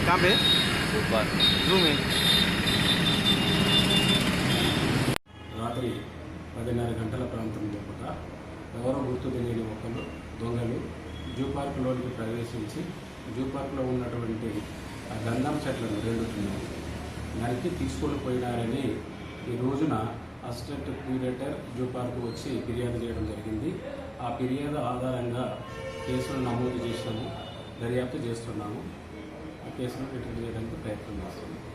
कहाँ पे? ऊपर जू में। రాత్రి 10:30 గంటల ప్రాంతంలో పూట ఎవరో గుర్తు తెలియని ఒకరు దొంగలు జూ పార్కులోకి ప్రవేశించి జూ పార్కులో ఉన్నటువంటి గంధం చెట్లను 2 నరికి తీసుకొని పోయినారని ఈ రోజున అసిస్టెంట్ క్యూరేటర్ జూ పార్కు వచ్చి ఫిర్యాదు చేయడం జరిగింది. ఆ ఫిర్యాదు ఆధారంగా కేసులు నమోదు చేసినాము, దర్యాప్తు చేస్తున్నాము. ఆ కేసును రిటర్న్ చేయడానికి ప్రయత్నం చేస్తున్నాము.